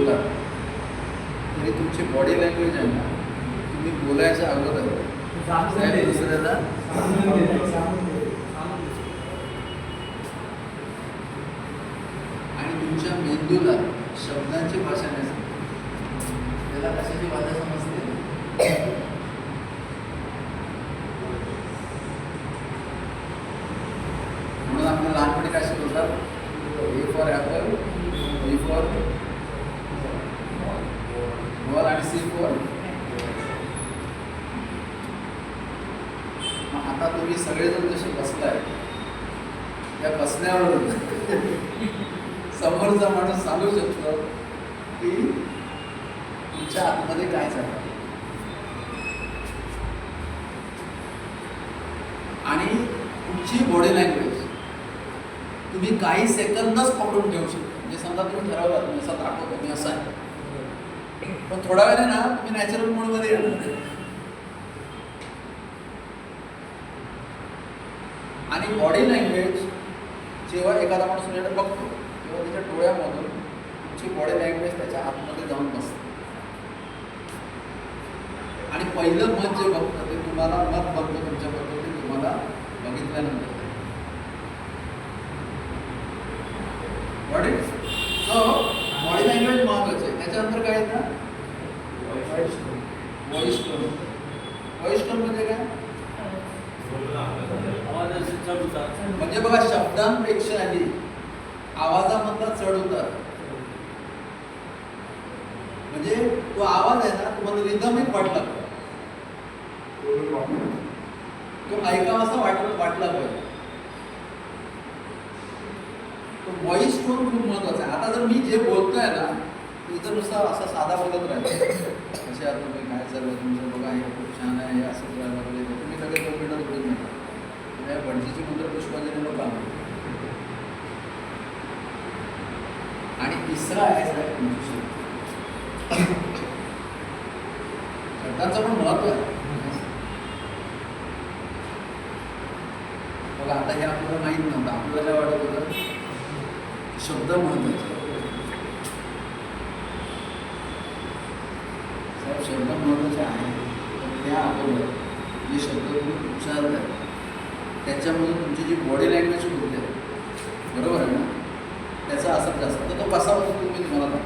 बोलला तरी तुमची बॉडी लँग्वेज आहे ना, तुम्ही बोलायच्या अगोदर दुसऱ्याला आणि तुमच्या मेंदूला शब्दांची भाषा नाही समजते, त्याला कशाची भाषा समजते? म्हणून आपल्याला लहानपणी काय शिकवतात? A for apple, B for ball आणि सी फॉर. आता तुम्ही सगळेजण जसे बसलाय, त्या बसण्यावर समोरचा माणूस सांगू शकतो की तुमच्या आतमध्ये काय चाललं. आणि तुमची बॉडी लँग्वेज तुम्ही काही सेकंदच पकडून ठेवू शकता. म्हणजे समजा तुम्ही ठरवलं तुम्ही असा दाखवतो, मी असा आहे, पण थोडा वेळ ना तुम्ही नॅचरल मोडमध्ये येणार. आणि बॉडी लँग्वेज जेव्हा एखादा माणूस तुमच्याकडे बघतो तेव्हा त्याच्या डोळ्यामधून तुमची बॉडी लँग्वेज त्याच्या आतमध्ये जाऊन बसते. आणि पहिलं मत जे बघतं ते तुम्हाला मत बघतो तुमच्याबद्दल, ते तुम्हाला बघितल्यानंतर. बॉडी सो बॉडी लँग्वेज महत्वाची आहे. त्याच्यानंतर काय येतं? Voice tone. व्हॉइस टोन म्हणजे काय? म्हणजे बघा, शब्दांपेक्षाही आवाजामधला चढ उतार. म्हणजे तो आवाज आहे ना, तुम्हाला रिदमिक वाटला पाहिजे, तो ऐकावासा वाटला पाहिजे. तो व्हॉइस टोन खूप महत्वाचा आहे. आता जर मी जे बोलतोय ना, इथं नुसतं असा साधा बोलत राहील, कसे आता तुम्ही काय चाललं तुमचं, बघा हे खूप छान आहे, हे असं करायला लागले, तुम्ही लगेच 2 मिनिटात बोलून नका. त्या भटजीची मंत्र पुष्पांजली लोक आले. आणि तिसरा आहे शब्दांचं पण महत्व आहे. बघा, आता हे आपल्याला माहीत नव्हतं, आपल्याला काय वाटत होतं शब्द महत्वाचे. साहेब, शब्द महत्वाचे आहे, पण त्या अगोदर जे शब्द तुम्ही उच्चारताय त्याच्यामधून तुमची जी बॉडी लँग्वेज होते, बरोबर आहे ना, त्याचा असर जास्त. तर तो कसा होतो तुम्ही तुम्हाला